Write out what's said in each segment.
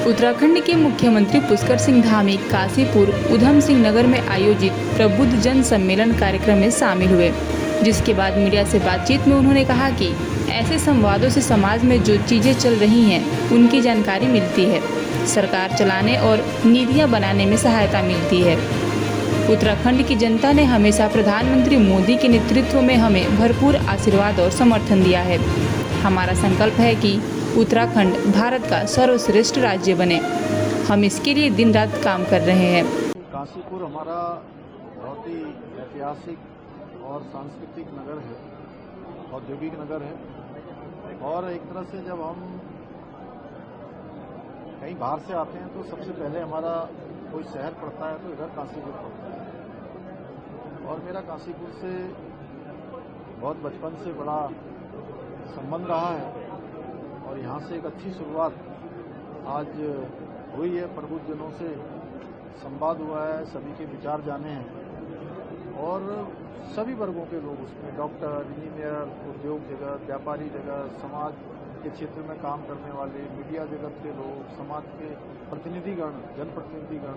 उत्तराखंड के मुख्यमंत्री पुष्कर सिंह धामी काशीपुर उधम सिंह नगर में आयोजित प्रबुद्ध जन सम्मेलन कार्यक्रम में शामिल हुए, जिसके बाद मीडिया से बातचीत में उन्होंने कहा कि ऐसे संवादों से समाज में जो चीज़ें चल रही हैं उनकी जानकारी मिलती है, सरकार चलाने और नीतियां बनाने में सहायता मिलती है। उत्तराखंड की जनता ने हमेशा प्रधानमंत्री मोदी के नेतृत्व में हमें भरपूर आशीर्वाद और समर्थन दिया है। हमारा संकल्प है कि उत्तराखंड भारत का सर्वश्रेष्ठ राज्य बने। हम इसके लिए दिन रात काम कर रहे हैं। काशीपुर हमारा बहुत ही ऐतिहासिक और सांस्कृतिक नगर है, औद्योगिक नगर है। और एक तरह से जब हम कहीं बाहर से आते हैं तो सबसे पहले हमारा कोई शहर पड़ता है तो इधर काशीपुर पड़ता है। और मेरा काशीपुर से बहुत बचपन से बड़ा संबंध रहा है और यहाँ से एक अच्छी शुरुआत आज हुई है। प्रबुद्धजनों से संवाद हुआ है, सभी के विचार जाने हैं और सभी वर्गों के लोग उसमें डॉक्टर, इंजीनियर, उद्योग जगत, व्यापारी जगत, समाज के क्षेत्र में काम करने वाले, मीडिया जगत के लोग, समाज के प्रतिनिधिगण, जनप्रतिनिधिगण,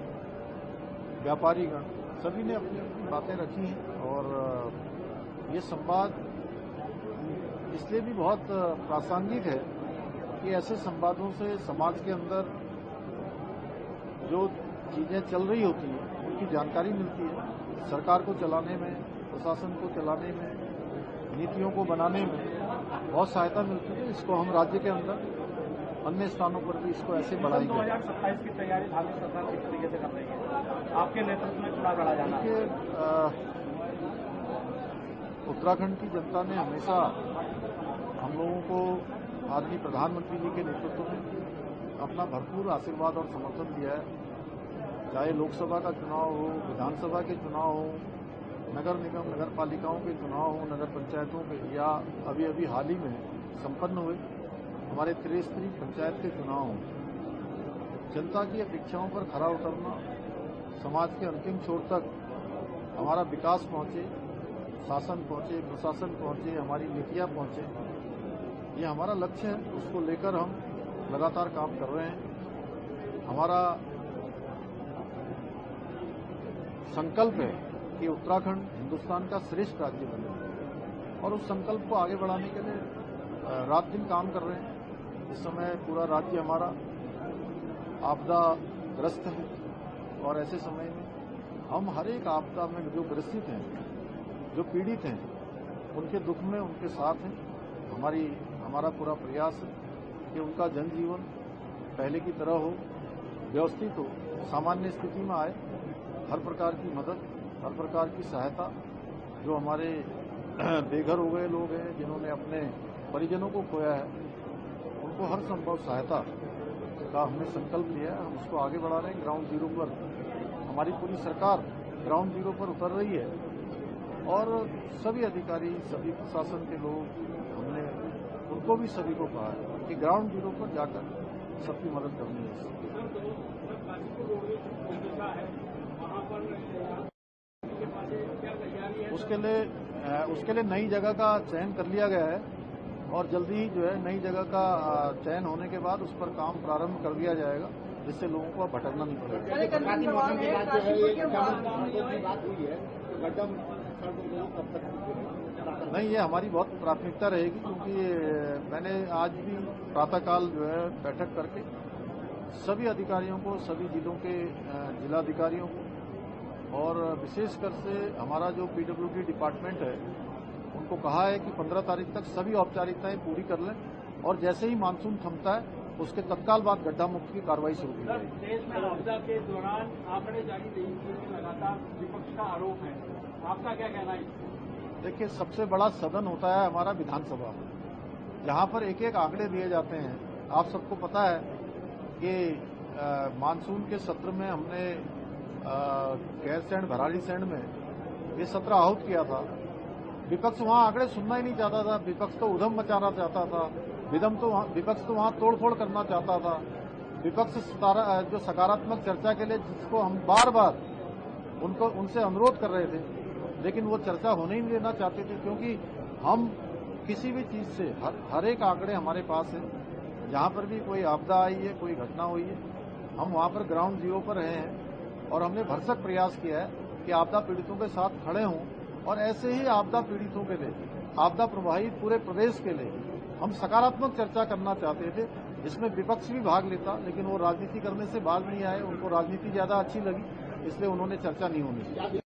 व्यापारीगण, सभी ने अपनी अपनी बातें रखी हैं। और ये संवाद इसलिए भी बहुत प्रासंगिक है कि ऐसे संवादों से समाज के अंदर जो चीजें चल रही होती हैं उनकी जानकारी मिलती है। सरकार को चलाने में, प्रशासन को चलाने में, नीतियों को बनाने में बहुत सहायता मिलती है। इसको हम राज्य के अंदर अन्य स्थानों पर भी इसको ऐसे बढ़ाएंगे। 2027 की तैयारी धार्मिक सरकार किस तरीके से कर रही है? आपके नेतृत्व में चुनाव लड़ा जाना है। उत्तराखंड की जनता ने हमेशा हम लोगों को आदरणीय प्रधानमंत्री जी के नेतृत्व में अपना भरपूर आशीर्वाद और समर्थन दिया है। चाहे लोकसभा का चुनाव हो, विधानसभा के चुनाव हो, नगर निगम, नगर पालिकाओं के चुनाव हो, नगर पंचायतों के, या अभी अभी हाल ही में संपन्न हुए हमारे त्रिस्तरीय पंचायत के चुनाव हों। जनता की अपेक्षाओं पर खरा उतरना, समाज के अंतिम छोर तक हमारा विकास पहुंचे, शासन पहुंचे, प्रशासन पहुंचे, हमारी नीतियां पहुंचे, ये हमारा लक्ष्य है। उसको लेकर हम लगातार काम कर रहे हैं। हमारा संकल्प है कि उत्तराखंड हिंदुस्तान का श्रेष्ठ राज्य बने और उस संकल्प को आगे बढ़ाने के लिए रात दिन काम कर रहे हैं। इस समय पूरा राज्य हमारा आपदा ग्रस्त है और ऐसे समय में हम हर एक आपदा में जो ग्रसित हैं, जो पीड़ित हैं, उनके दुख में उनके साथ हैं। हमारा पूरा प्रयास है कि उनका जनजीवन पहले की तरह हो, व्यवस्थित हो, सामान्य स्थिति में आए। हर प्रकार की मदद, हर प्रकार की सहायता, जो हमारे बेघर हो गए लोग हैं, जिन्होंने अपने परिजनों को खोया है, उनको हर संभव सहायता का हमने संकल्प लिया है। हम उसको आगे बढ़ा रहे हैं। ग्राउंड जीरो पर हमारी पूरी सरकार ग्राउंड जीरो पर उतर रही है और सभी अधिकारी, सभी प्रशासन के लोग, हमने उनको भी सभी को कहा है कि ग्राउंड जीरो पर जाकर सबकी मदद करनी है। उसके लिए नई जगह का चयन कर लिया गया है और जल्दी ही जो है नई जगह का चयन होने के बाद उस पर काम प्रारंभ कर दिया जाएगा, जिससे लोगों को भटकना नहीं पड़ेगा। नहीं, ये हमारी बहुत प्राथमिकता रहेगी, क्योंकि मैंने आज भी प्रातःकाल जो है बैठक करके सभी अधिकारियों को, सभी जिलों के जिलाधिकारियों को और विशेषकर से हमारा जो पीडब्ल्यूडी डिपार्टमेंट है उनको कहा है कि 15 तारीख तक सभी औपचारिकताएं पूरी कर लें और जैसे ही मानसून थमता है उसके तत्काल बाद गड्ढा मुक्त की कार्रवाई शुरू की जाएगी। देश में आपदा के दौरान आंकड़े जारी नहीं किए, लगातार विपक्ष का आरोप है, आपका क्या कहना है? देखिए, सबसे बड़ा सदन होता है हमारा विधानसभा, जहां पर एक एक आंकड़े दिए जाते हैं। आप सबको पता है कि मानसून के सत्र में हमने गैरसैंण, भराड़ीसैंण में ये सत्र आहूत किया था। विपक्ष वहां आंकड़े सुनना ही नहीं चाहता था। विपक्ष तो उधम मचाना चाहता था, विपक्ष तो वहां तोड़फोड़ करना चाहता था। विपक्ष जो सकारात्मक चर्चा के लिए, जिसको हम बार बार उनसे अनुरोध कर रहे थे, लेकिन वो चर्चा होने ही नहीं देना चाहते थे, क्योंकि हम किसी भी चीज से हर एक आंकड़े हमारे पास है जहां पर भी कोई आपदा आई है, कोई घटना हुई है, हम वहां पर ग्राउंड जीरो पर रहे हैं और हमने भरसक प्रयास किया है कि आपदा पीड़ितों के साथ खड़े हों और ऐसे ही आपदा पीड़ितों के लिए, आपदा प्रभावित पूरे प्रदेश के लिए हम सकारात्मक चर्चा करना चाहते थे, जिसमें विपक्ष भी भाग लेता, लेकिन वो राजनीति करने से बाज नहीं आए, उनको राजनीति ज्यादा अच्छी लगी, इसलिए उन्होंने चर्चा नहीं होनी चाहिए।